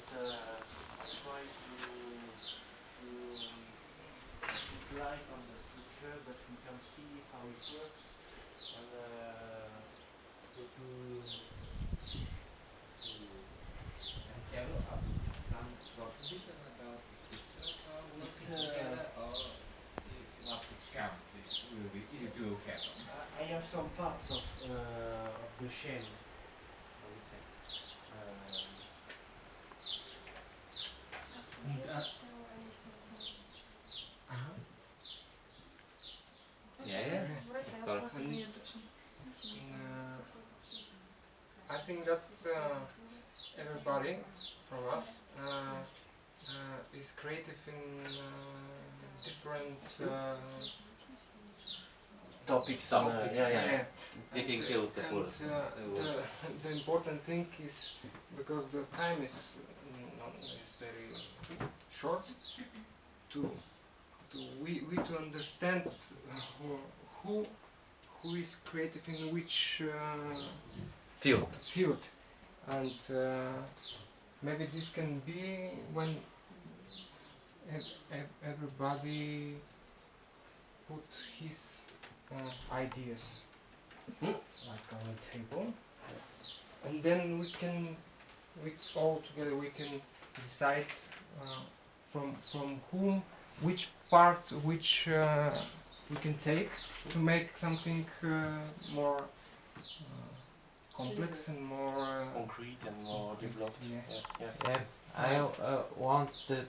but I try to put light on the structure that we can see how it works, and so to Have you some contribution about structure working together, or what it comes it will happen? I have some parts of the shell, I would say. Yeah. I think that everybody from us is creative in different Topics. yeah. Difficult And the important thing is, because the time is very short, we to understand who is creative in which field, and maybe this can be when everybody put his ideas like on the table, and then we all together we can decide from whom, which part, which we can take to make something more complex and more Concrete and more developed. I wanted.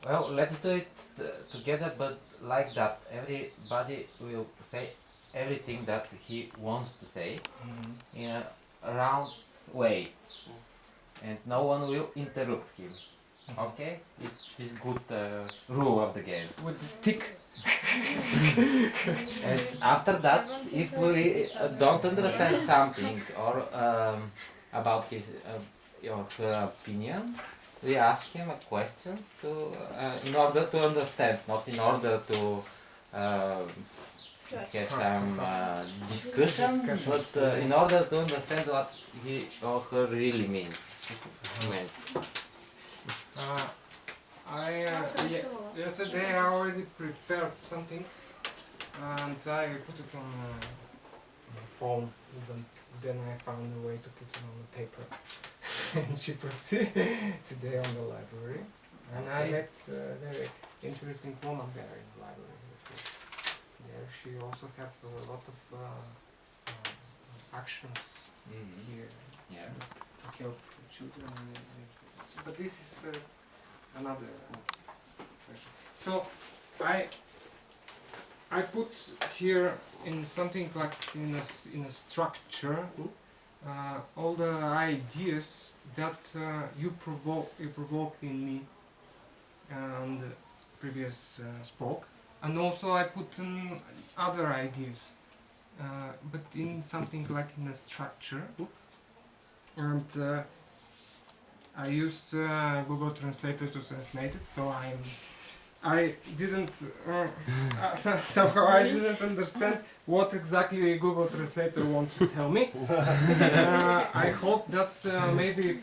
Well, let's do it together, but like that. Everybody will say everything that he wants to say in a round way, and no one will interrupt him. Okay? It's good rule of the game. with the stick. And after that, if we don't understand something or about his or her opinion, we ask him a question to in order to understand, not in order to have some discussion, but in order to understand what he or her really meant. Yesterday I already prepared something, and I put it on my phone. Then I found a way to put it on the paper in Chiprovtsi today on the library, and I met a very interesting woman there in the library. There she also have a lot of actions here to help children. But this is another question. So I put here in something like in a structure all the ideas that you provoke in me and the previous spoke, and also I put in other ideas, but in something like in a structure, and I used Google Translator to translate it, so I didn't somehow I didn't understand what exactly Google Translator wants to tell me. I hope that maybe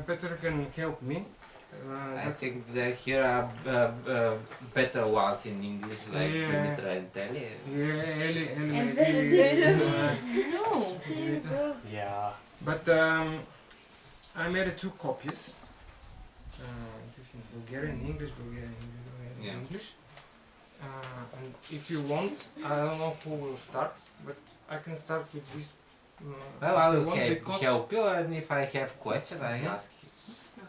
Peter can help me. I think that here are better ones in English, like Dimitra and Telly. Yeah, Ellie And no, she's good. Yeah. But I made 2 copies. This is in Bulgarian, English, English. And if you want, I don't know who will start, but I can start with this. Well, I will help you, and if I have questions, I ask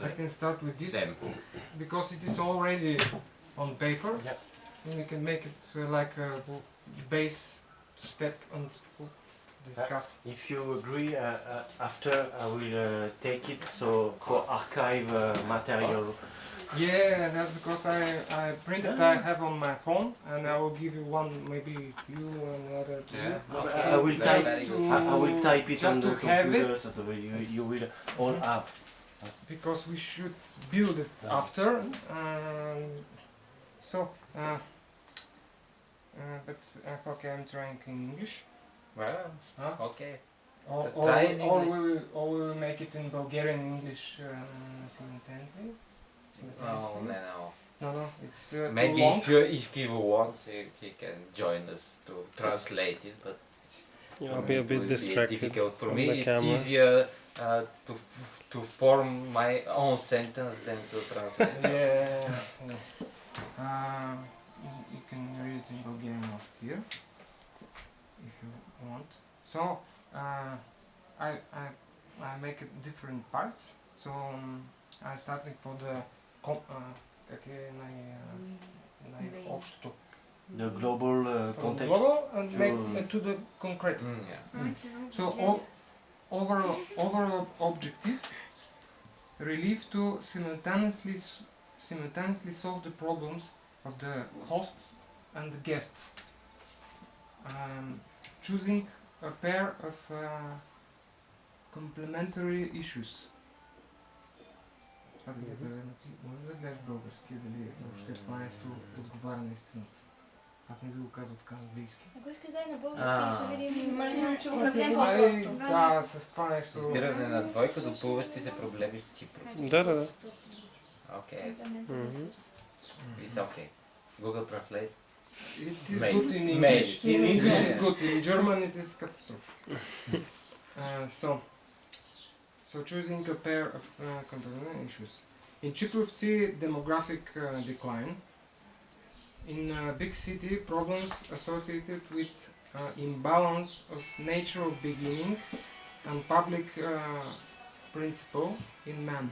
I can start with this them. because it is already on paper. Yep. And you can make it like a base to step and discuss. If you agree, after I will take it for archive material. Yeah, that's because I printed. I have on my phone, and I will give you one, maybe you and the other to you. Okay. I will type. I will type it Just on the to have computer, it. so that you will all up. Because we should build it after. But okay, I'm trying in English. Well, okay. Try in Or English. we will make it in Bulgarian and English simultaneously. No, it's Maybe too long. if he wants, he can join us to translate it, but Yeah, I'll be a it bit will be distracted difficult for from me. the It's camera. easier to form my own sentence than to translate. Yeah. You can read it in Bulgarian over here, if you want. So, I make it different parts. So, I'm starting for the как е най-общото. The global From context. global and to- make to the concrete. Yeah. So overall objective, relief to simultaneously solve the problems of the hosts and the guests. Choosing a pair of complementary issues. Това да ги преведем. Ти може да гледаш български, дали въобще това нещо отговаря на истината? Аз не би го казал така английски. Ако искаш дай на български, ще видим, ще го преведем Ай, по-просто. да, с това нещо. Избиране на двойка, допълващи се проблеми в Чипро. Да. Okay, Мгм. it's okay. Google Translate. It is Maybe. good in English. Maybe. In English Yeah. is good. In German it is catastrophe. So choosing a pair of complementary issues. In Chiprovtsi, demographic decline. In big city, problems associated with imbalance of natural beginning and public principle in man.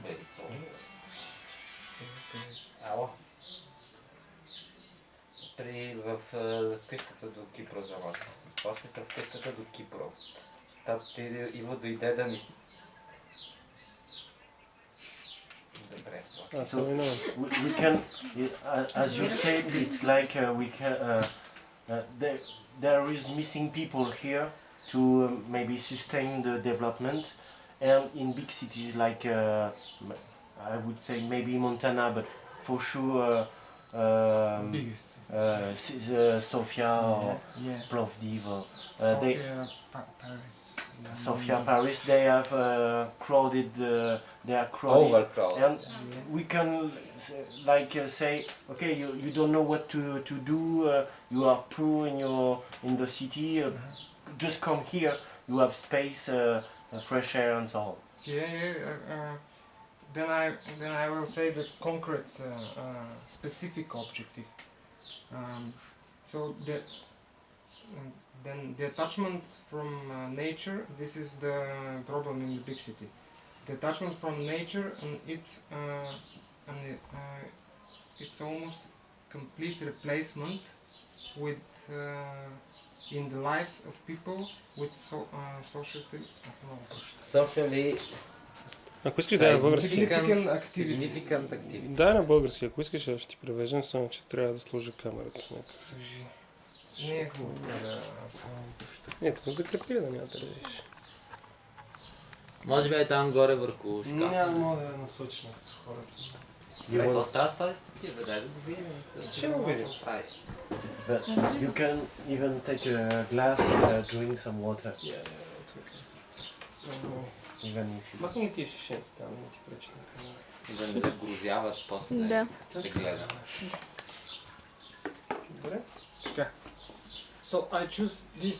Ало. В къщата до Кипро за вас. Още са в къщата до Кипро. Иво дойде да ни... Добре. Аз не минавам. We can, as you said, it's like we can. There is missing people here to maybe sustain the development, and in big cities like I would say maybe Montana, but for sure Biggest. Sofia or Yeah. Plovdiv. Or, Paris. Sofia, Paris. They have crowded. They are crowded. Overcrowded. And we can say, okay, you don't know what to do. You are poor in the city. Just come here. You have space, fresh air, and so on. Then I will say the concrete, specific objective. So then the attachment from nature. This is the problem in the big city. Detachment from nature and it's almost complete replacement with in the lives of people with Socially Ако искаш да е на български. significant activities. significant activity. Да, на български. Ако искаш, аз ще ти превеждам, само че трябва да сложа камерата някъде. Служи. Не е хубаво да само проща. Ето, закрепи да няма да видиш. Може би е там горе върху шкафа. Няма мога да я насочим като хората. Какво става с тази статива? Дай да го видим. Ще го видим. But you can even take a glass, drink some water, It's okay. even if you. Махни ги тия шишенци там, не ти пречи на камера. Да не загрузяват после Да. се гледа. Добре? So I choose these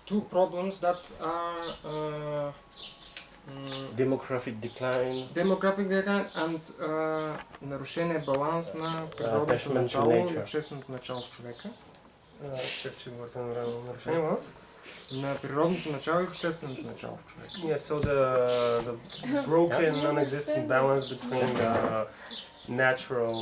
two problems that are Demographic decline. demographic decline and нарушение баланс на природното Attachment to начало и nature. общественото начало в човека. Чак, че говорите на равно нарушение, ма? На природното начало и общественото начало в човека. Yeah, so the broken, non-existent balance between the natural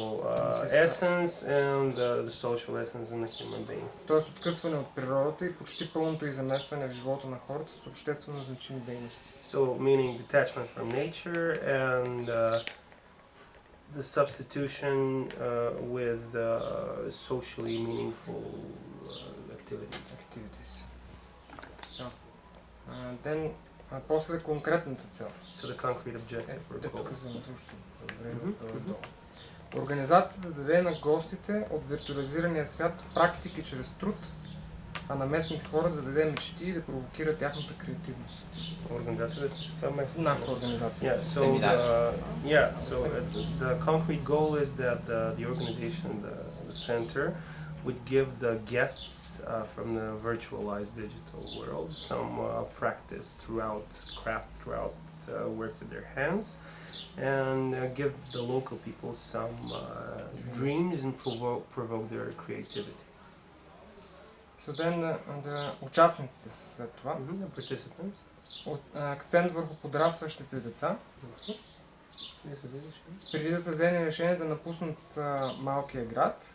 essence and the social essence in the human being. Тоест откъсване от природата и почти пълното изместване в живота на хората с обществено значими дейности. So, meaning detachment from nature and the substitution with socially meaningful activities. So, then, после конкретната цел. So the concrete objective or goal. Тук съм също добре. Организацията да даде на гостите от виртуализирания свят практики чрез труд, а на местните хора да даде мечти и да провокира тяхната креативност. Организация, Нашата организация. Yeah, so the concrete goal is that the organization, the center, would give the guests from the virtualized digital world some practice throughout work with their hands, and give the local people some dreams and provoke their creativity. So then участниците са след това. The participants. Акцент върху подрастващите деца. Преди да са взели решение да напуснат малкия град,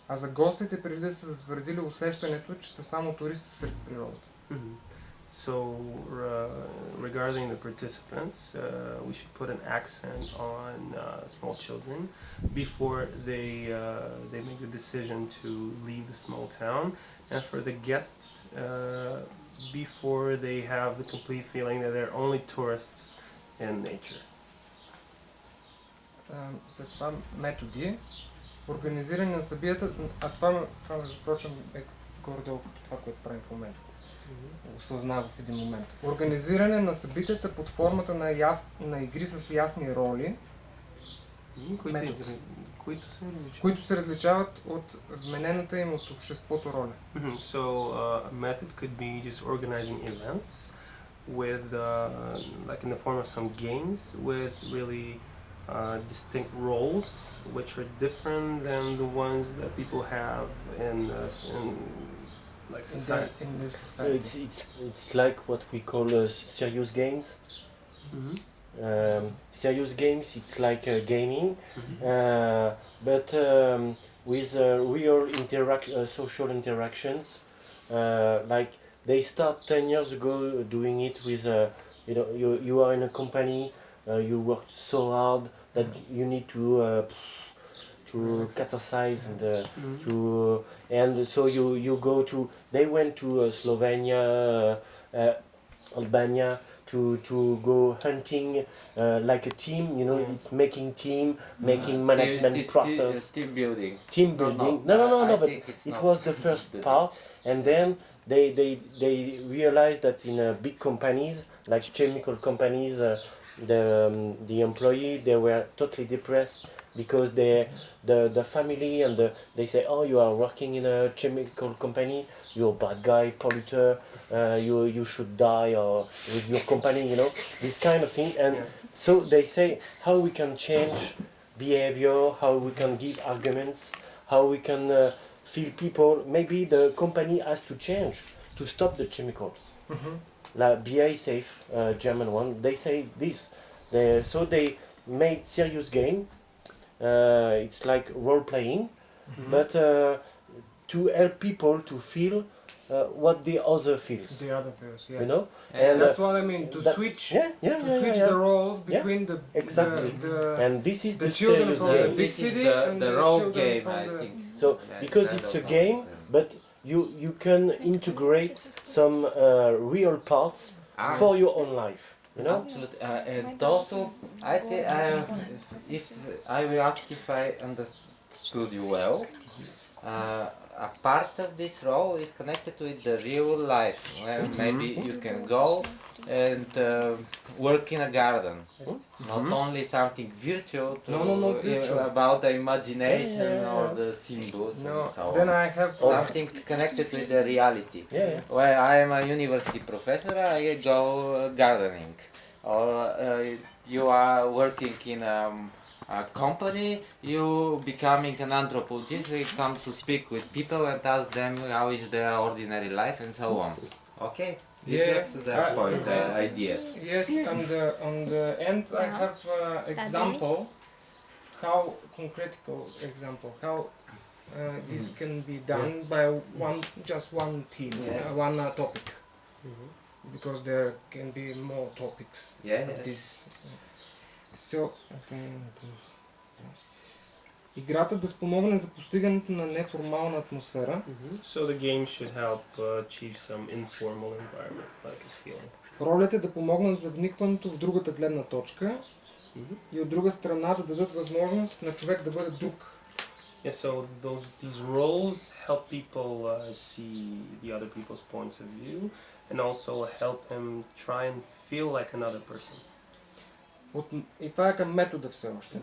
а за гостите преди да са затвърдили усещането, че са само туристи сред природата. So regarding the participants, we should put an accent on small children before they make the decision to leave the small town, and for the guests before they have the complete feeling that they're only tourists in nature. След това методи, организиране на събитията, това между прочим е горе-долу това, което правим в момента. Осъзнава в един момент. Организиране на събитията под формата на игри с ясни роли, които се различават от вменената им от обществото роля. So a method could be just organizing events with like in the form of some games with really distinct roles which are different than the ones that people have in like society. In this society. It's like what we call serious games. Serious games, it's like gaming, but with real social interactions. Like they start 10 years ago doing it with, you are in a company, you worked so hard that you need to catechise and so you go to. They went to Slovenia, Albania to go hunting like a team. It's making team, making management process. Team building. Team building. No. But it was the first part, and then they realized that in big companies like chemical companies, the employee, they were totally depressed because the family and they say, oh, you are working in a chemical company, you're a bad guy, polluter, you should die or with your company, this kind of thing. And so they say how we can change behavior, how we can give arguments, how we can feel people. Maybe the company has to change to stop the chemicals. Like BA Safe, German one, they say this. So they made serious game. It's like role playing, but to help people to feel what the other feels. The other feels, yes. And that's what I mean. To switch the roles between the and this is the children serious from game. the big city and the the role children game, from I think. So because it's a game, but you can integrate some real parts for your own life. Absolutely. And also, I think if I will ask if I understood you well, a part of this role is connected with the real life, where maybe you can go and work in a garden. Not only something virtual about the imagination or the symbols and so on. Then I have something connected with the reality. Where I am a university professor, I go gardening. Or you are working in a company, you becoming an anthropologist, you come to speak with people and ask them how is their ordinary life and so on. Okay? That's the point, the ideas. Yes, on the end I have example, how this can be done by just one team, one topic. Because there can be more topics of this. So, играта да спомогне за постигането на неформална атмосфера. So the game should help achieve some informal environment, like a feeling. Ролите да помогнат за вникването в другата гледна точка и от друга страна да дадат възможност на човек да бъде друг. Yeah, so these roles help people see the other people's points of view, and also help him try and feel like another person. И това е към метода все още.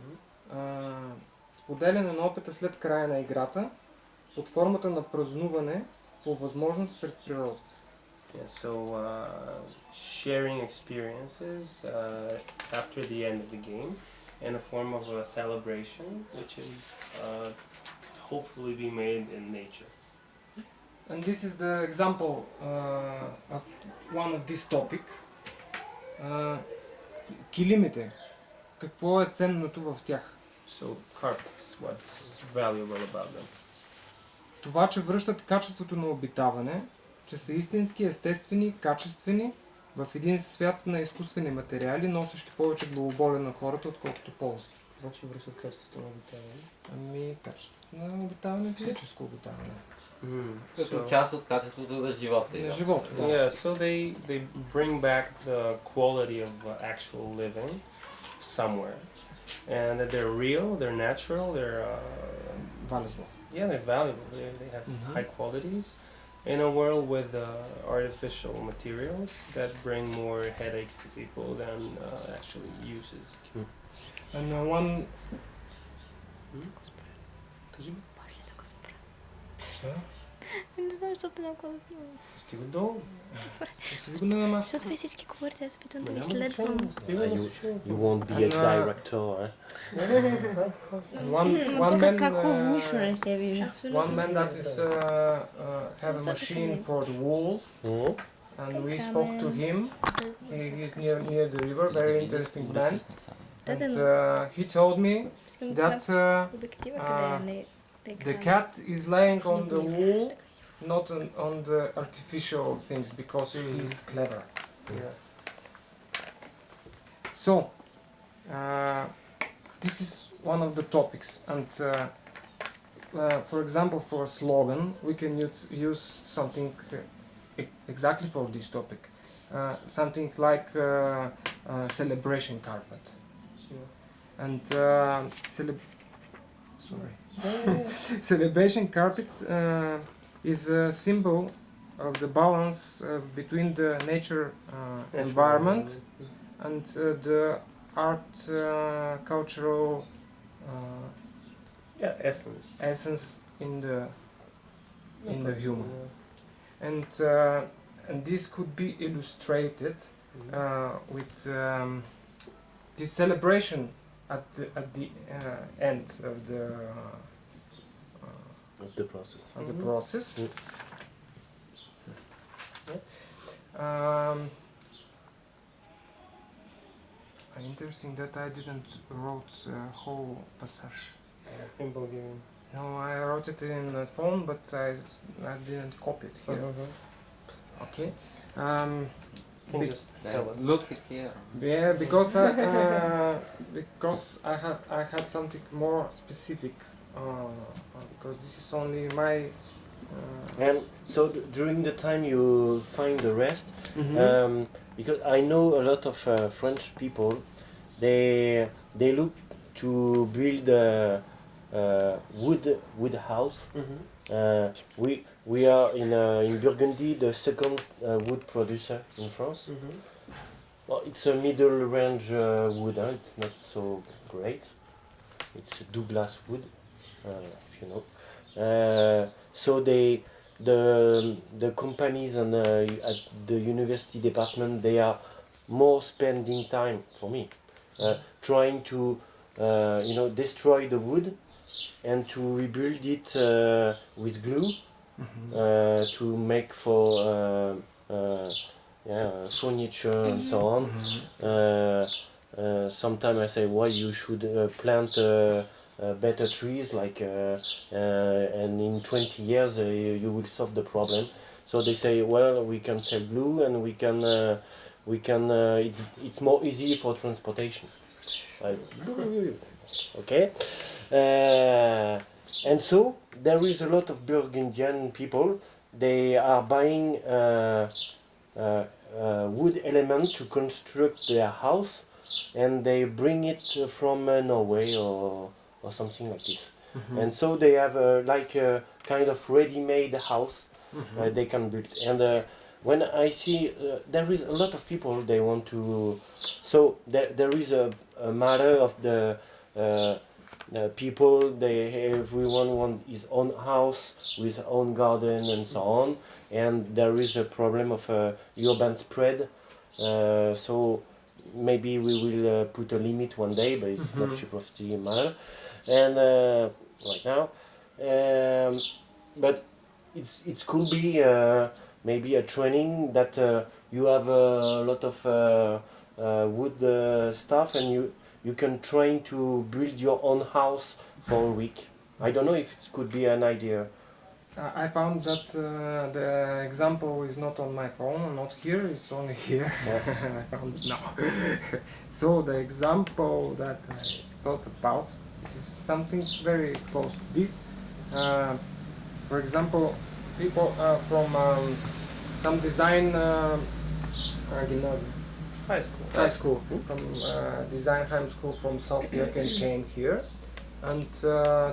Споделяне на опита след края на играта под формата на празнуване по възможност сред природата. Yeah, so sharing experiences after the end of the game in a form of a celebration, which is hopefully be made in nature. And this is the example of one of this topic. Килимите. Какво е ценното в тях? So carpets, what's valuable about them? Това, че връщат качеството на обитаване, че са истински, естествени, качествени в един свят на изкуствени материали, носещи повече главоболие на хората, отколкото полза. Значи връщат качеството на обитаване? Ами, качеството на обитаване, физическо обитаване. Като част от качеството на живота. На живота, да. Yeah, so they bring back the quality of actual living somewhere, and that they're real, they're natural, they're Valuable. yeah, they're valuable. They have high qualities in a world with artificial materials that bring more headaches to people than actually uses. And one... Не знам, защото няма какво да снимам. Стига долу. Остави го на масата. Защото вие всички говорите, аз опитвам да ви Няма следвам. значение. Стига да се чуе. You won't be a And, director, eh? One Как хубаво, man, нищо не се вижда. one man that is have a machine for the wool, and we spoke to him. He is near the river, very interesting man. And he told me that Обектива къде е? the cat is laying on the wool, not on the artificial things, because he is clever. Yeah. So, this is one of the topics, and for example, for a slogan, we can use something exactly for this topic, something like celebration carpet, and celebration carpet is a symbol of the balance between the nature environment and the art cultural essence in the human, and this could be illustrated with this celebration at the end of the process. Interesting that I didn't wrote whole passage In Bulgarian. No, I wrote it in a phone, but I didn't copy it here. Okay. Can you just tell us? Look here. Yeah, because I had something more specific. Because this is only my. And so during the time you find the rest, because I know a lot of French people, they look to build a wood house. We are in Burgundy, the second wood producer in France. Well, it's a middle range wood. It's not so great. It's Douglas wood, if you know. So the companies and at the university department, they are more spending time for me, trying to destroy the wood and to rebuild it with glue to make for furniture and so on. Sometimes I say, well, you should plant better trees, like and in 20 years you will solve the problem. So they say, well, we can sell glue and we can it's more easy for transportation. Okay. And so there is a lot of Burgundian people. They are buying wood element to construct their house, and they bring it from Norway or something like this. and so they have like a kind of ready-made house they can build. And when I see there is a lot of people they want to, so there is a matter of the people. Everyone want his own house with own garden and so on, and there is a problem of urban spread. So maybe we will put a limit one day, but it's not Chiprovtsi matter. And right now, but it could be maybe a training that you have a lot of wood stuff, and you can train to build your own house for a week. I don't know if it could be an idea. I found that the example is not on my phone, not here, it's only here. I found it now. So the example that I thought about is something very close to this. For example, people from some design gymnasium. High school. From design high school from Sofia came here, and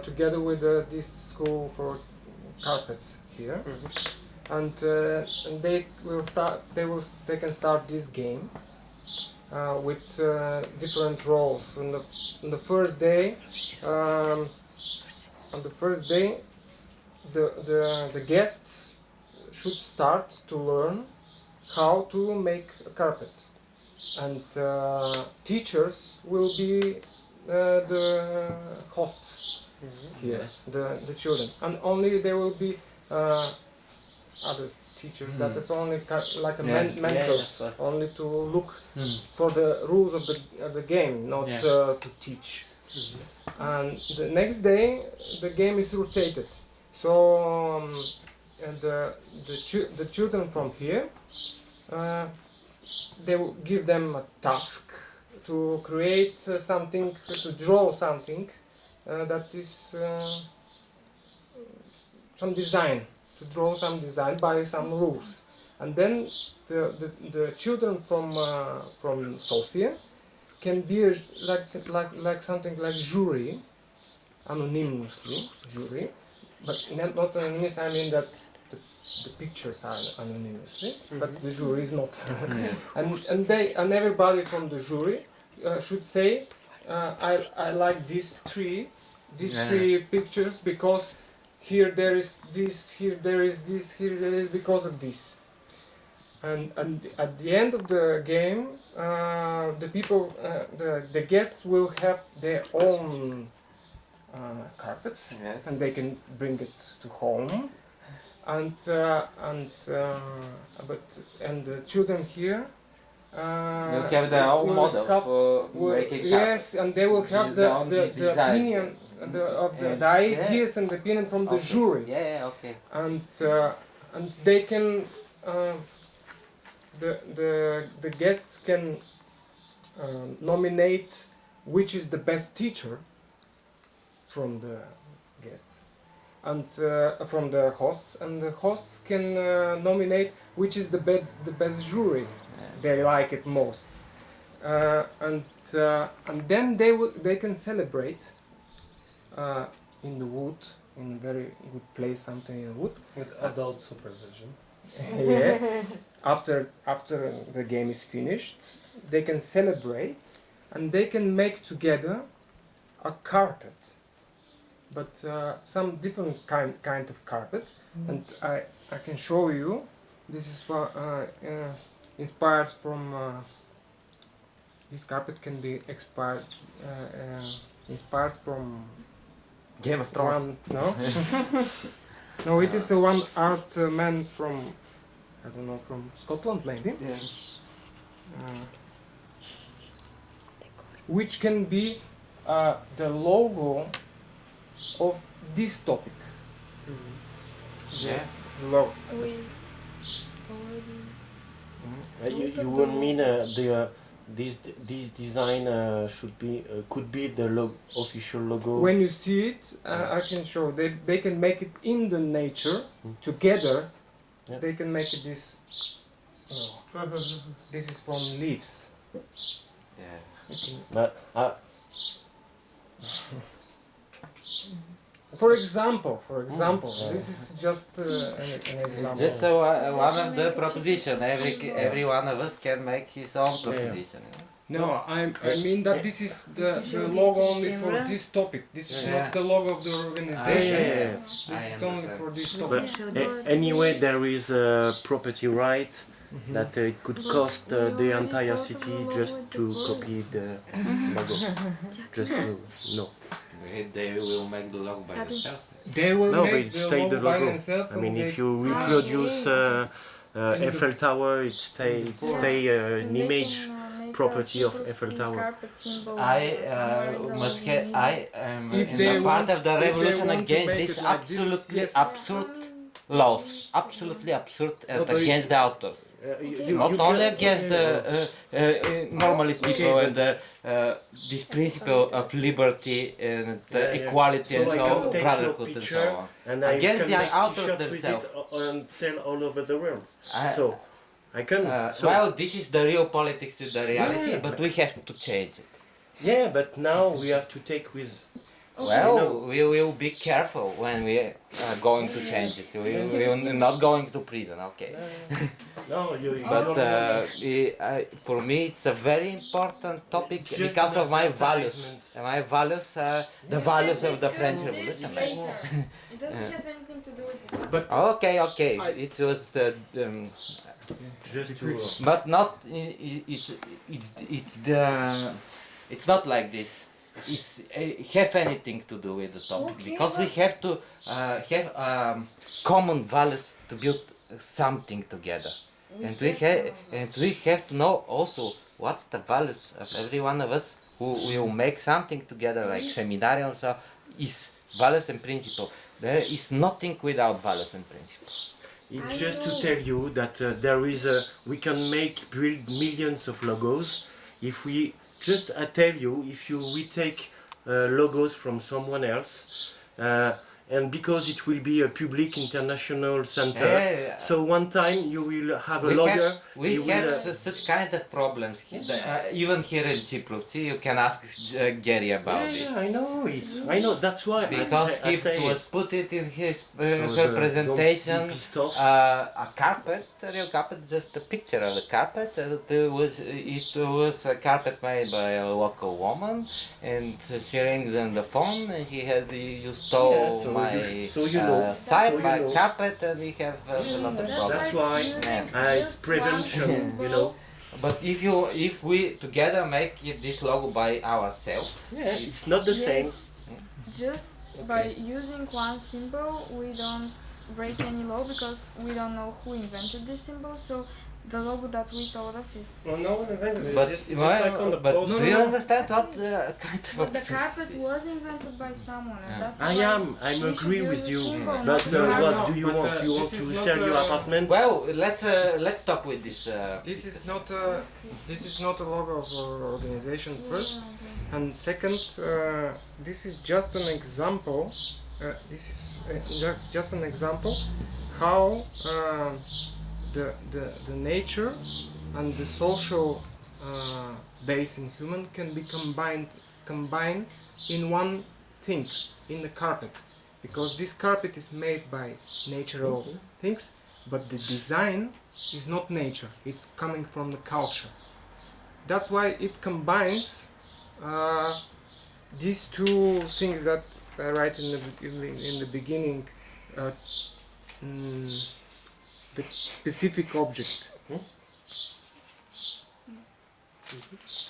together with this school for carpets here, and they can start this game with different roles. On the first day, the guests should start to learn how to make a carpet, and teachers will be the hosts here, the children, and only there will be other teachers that is only like a mentors, only to look for the rules of the game, not to teach. And the next day the game is rotated, so and the children from here, they will give them a task to create something, to draw something that is some design, to draw some design by some rules. And then the children from Sofia can be like something like jury, anonymously jury, but not anonymous. I mean that the pictures are anonymously, but the jury is not. and everybody from the jury should say, I like these three pictures because here there is this, here there is this, here there is because of this. And at the end of the game, the people, the guests will have their own carpets, and they can bring it to home. And the children here They'll have their own models for making yes, and they will have the opinion, the ideas and the opinion from the jury. Okay. And they can the guests can nominate which is the best teacher from the guests, and from the hosts, and the hosts can nominate which is the best jury they like it most, and then they can celebrate in the wood, in a very good place, something in wood With adult supervision. yeah. After the game is finished, they can celebrate, and they can make together a carpet, but some different kind of carpet. And I can show you. This is inspired from. This carpet can be inspired from Game of Thrones. no. No, it is one art man from, I don't know, from Scotland maybe. Yes. Which can be the logo of this topic. Yeah. The logo. We already. You would mean this design could be the official logo. When you see it, I can show. They can make it in the nature together. Yeah. They can make it this. This is from leaves. Yeah. But For example, this is just an example. Just one of the proposition. Every one of us can make his own proposition. No, I mean that this is the logo only for this topic. This is not the logo of the organization. This is only for this topic. But anyway, there is a property right that it could cost the entire city just to copy the logo. Just to know. They will make the logo by themselves. They will No, but make it's the stay logo the by logo. themselves. I mean, and if they- you reproduce Eiffel Tower, it stay an image property of Eiffel Tower. I must have. I am If in they the part want- of the if they revolution want to against make this it like this, absolutely yes. absurd laws. Absolutely absurd and No, but against the authors. You Not only can- against the normally people and this principle of liberty and equality So and I so can take brotherhood your and picture so on. and I Against can the make authors t-shirt with themselves. it and sell all over the world. I- So I can. So, well, this is the real politics, is the reality, Yeah, but we have to change it. yeah, but now we have to take with. Well, You know. we will be careful when we are going to change it. We will not going to prison, okay? No, you. But don't- for me, it's a very important topic It's just because an of my values. advertisement. And my values are the values of the French Revolution. It doesn't have anything to do with it. But Okay, okay. It was the. Just to. But not. It's the. It's not like this. It's have anything to do with the topic Okay, because we have to have common values to build something together, and we have to know also what's the values of every one of us who will make something together, like seminarium. So is values and principle. There is nothing without values and principles. It's just to tell you that there is we can build millions of logos if we just tell you if we take logos from someone else and because it will be a public international center. So one time you will have a lawyer. We he have will, such kind of problems. Even here in Chiprovtsi, you can ask Gary about it. I know it. I know. That's why. Because I he say was put it in his So her don't presentation, be pissed off. a carpet, a real carpet, just a picture of the carpet. It was a carpet made by a local woman, and she rings on the phone, and he had you stole Yeah, so my so you know. site, So you my know. carpet, and we have a lot of problems. That's why it's prevention, you know. But if we together make this logo by ourselves, Yeah, it's not the same. Just by using one symbol, we don't break any law because we don't know who invented this symbol. So the logo that we thought of is. Well, no one invented it. but, Just like on the but post. do you understand what kind of But the carpet was invented by someone, and that's I why I'm we should agree use with a you. symbol, But not a what no, do you but, want? You want this to is sell not, your apartment? Well, let's stop with this. this is not a logo of our organization first, and second, this is just an example. This is just an example how the nature and the social base in human can be combined in one thing, in the carpet, because this carpet is made by natural things, but the design is not nature, it's coming from the culture. That's why it combines these two things that I write in the beginning, the specific object.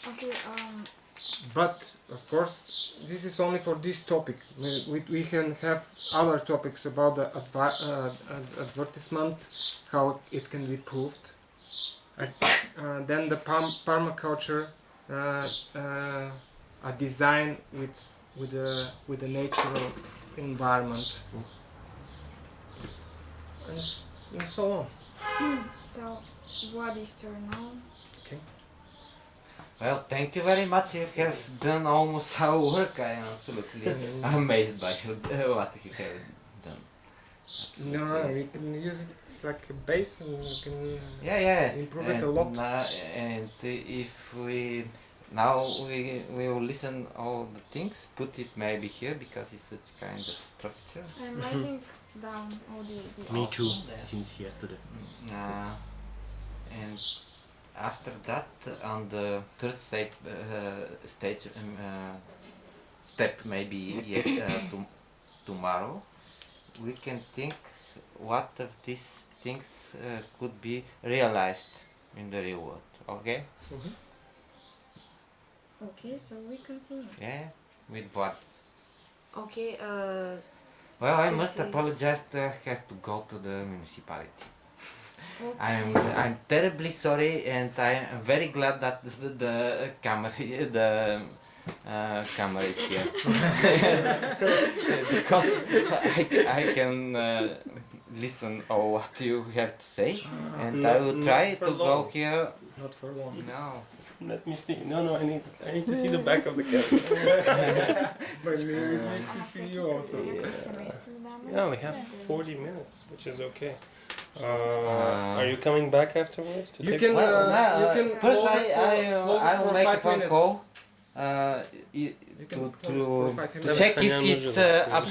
Okay. But of course, this is only for this topic. We can have other topics about the advertisement, how it can be proved. Then the permaculture, a design with the natural environment, and so on. So, what is turn now? Well, thank you very much. You have done almost our work. I am absolutely amazed by what you have done. Absolutely. No, we can use it like a base, and we can Yeah. improve it a lot. And if we now we will listen all the things, put it maybe here because it's a kind of structure. I'm writing down all the ideas. Me too, There. since yesterday. And after that, on the third step, step maybe tomorrow, we can think what of these things could be realized in the real world. Okay? Okay, so we continue. Yeah. With what? Okay, Well, I must Shtastli- apologize. I have to go to the municipality. Okay. I'm terribly sorry, and I am very glad that the camera camera is here because I can listen all what you have to say, and I will try Not for to go long. here. Not for long. No. Let me see. No, I need to see the back of the camera. But we need to see you also. Yeah, we have 40 minutes, which is okay. Are you coming back afterwards? To You take can, Well, you can first close it I will for make a 5 phone minutes. call You can to close for 5 minutes. check if it's absolutely. absolutely